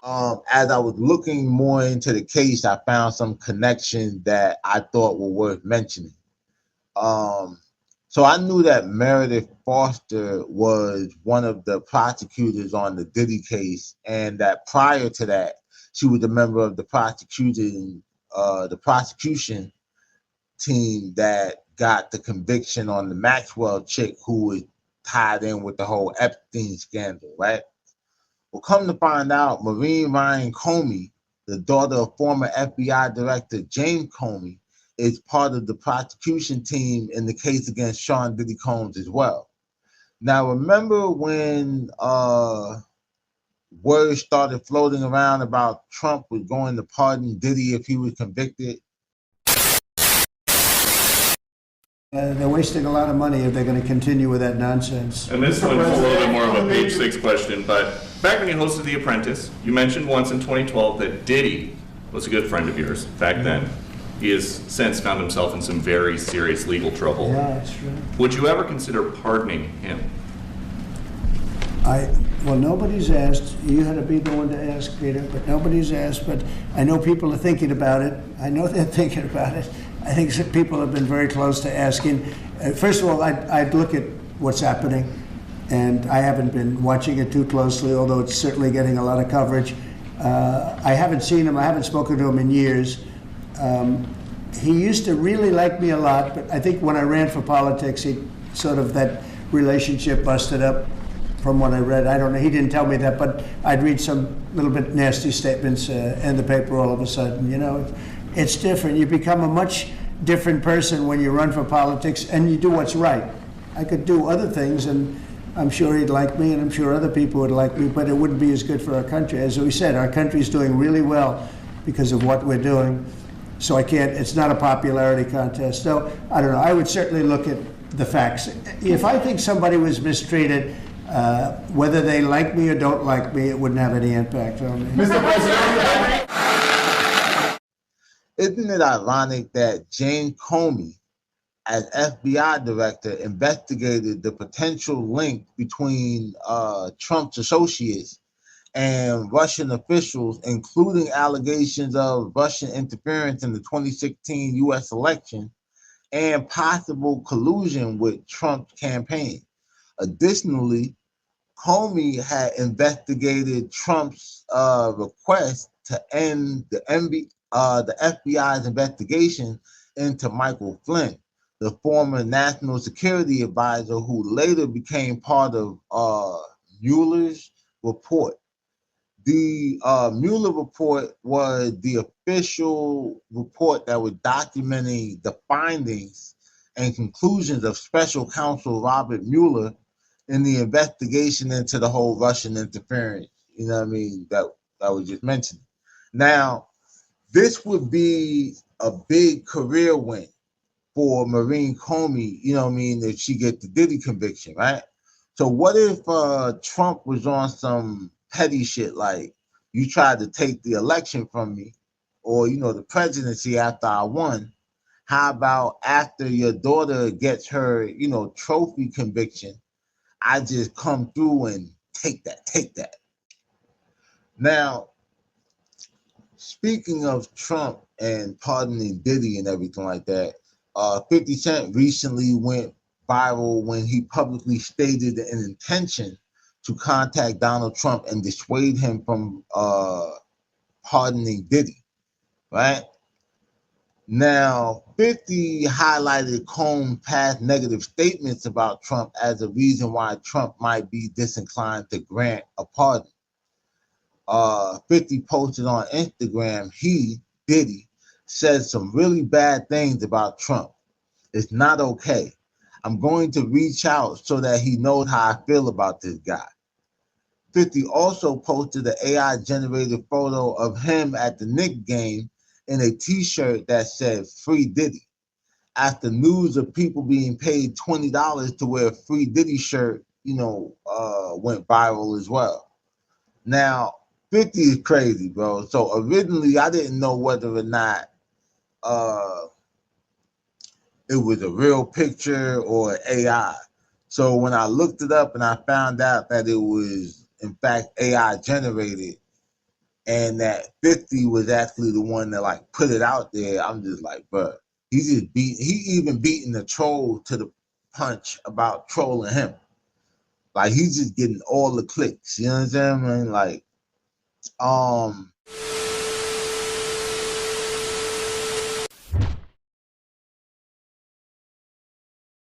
As I was looking more into the case, I found some connections that I thought were worth mentioning. Um, so I knew that Meredith Foster was one of the prosecutors on the Diddy case, and that prior to that, she was a member of the prosecution team that got the conviction on the Maxwell chick who was tied in with the whole Epstein scandal, right? Well, come to find out, Maurene Comey, the daughter of former FBI Director James Comey, is part of the prosecution team in the case against Sean Diddy Combs as well. Now, remember when words started floating around about Trump was going to pardon Diddy if he was convicted? They're wasting a lot of money if they're going to continue with that nonsense. And this one's a little bit more of a page 6 question, but back when you hosted The Apprentice, you mentioned once in 2012 that Diddy was a good friend of yours back then. He has since found himself in some very serious legal trouble. Yeah, that's true. Would you ever consider pardoning him? Well, nobody's asked. You had to be the one to ask, Peter, but nobody's asked. But I know people are thinking about it. I know they're thinking about it. I think some people have been very close to asking. First of all, I'd look at what's happening, and I haven't been watching it too closely, although it's certainly getting a lot of coverage. I haven't seen him. I haven't spoken to him in years. He used to really like me a lot, but I think when I ran for politics, he sort of, that relationship busted up from what I read. I don't know, he didn't tell me that, but I'd read some little bit nasty statements in the paper all of a sudden. You know, it's different. You become a much different person when you run for politics and you do what's right. I could do other things, and I'm sure he'd like me, and I'm sure other people would like me, but it wouldn't be as good for our country. As we said, our country's doing really well because of what we're doing. So I can't, it's not a popularity contest. So I don't know, I would certainly look at the facts. If I think somebody was mistreated, whether they like me or don't like me, it wouldn't have any impact on me. Mr. President. Isn't it ironic that James Comey, as FBI director, investigated the potential link between Trump's associates and Russian officials, including allegations of Russian interference in the 2016 U.S. election and possible collusion with Trump's campaign? Additionally, Comey had investigated Trump's request to end the FBI's investigation into Michael Flynn, the former national security advisor who later became part of Mueller's report. The Mueller report was the official report that was documenting the findings and conclusions of special counsel Robert Mueller in the investigation into the whole Russian interference, you know what I mean, that was just mentioned. Now, this would be a big career win for Maurene Comey, you know what I mean, if she gets the Diddy conviction, right? So what if Trump was on some petty shit like, you tried to take the election from me, or, you know, the presidency after I won? How about after your daughter gets her, you know, trophy conviction, I just come through and take that. Now, speaking of Trump and pardoning Diddy and everything like that, 50 Cent recently went viral when he publicly stated an intention to contact Donald Trump and dissuade him from pardoning Diddy, right? Now, 50 highlighted Combs' past negative statements about Trump as a reason why Trump might be disinclined to grant a pardon. 50 posted on Instagram, Diddy, said some really bad things about Trump. It's not okay. I'm going to reach out so that he knows how I feel about this guy. 50 also posted an AI-generated photo of him at the Knicks game in a t-shirt that said Free Diddy, after news of people being paid $20 to wear a Free Diddy shirt, you know, went viral as well. Now, 50 is crazy, bro. So originally, I didn't know whether or not it was a real picture or AI. So when I looked it up and I found out that it was, in fact, AI generated, and that 50 was actually the one that like put it out there. I'm just like, bro, he even beating the troll to the punch about trolling him. Like he's just getting all the clicks. You know what I'm saying, man? Like,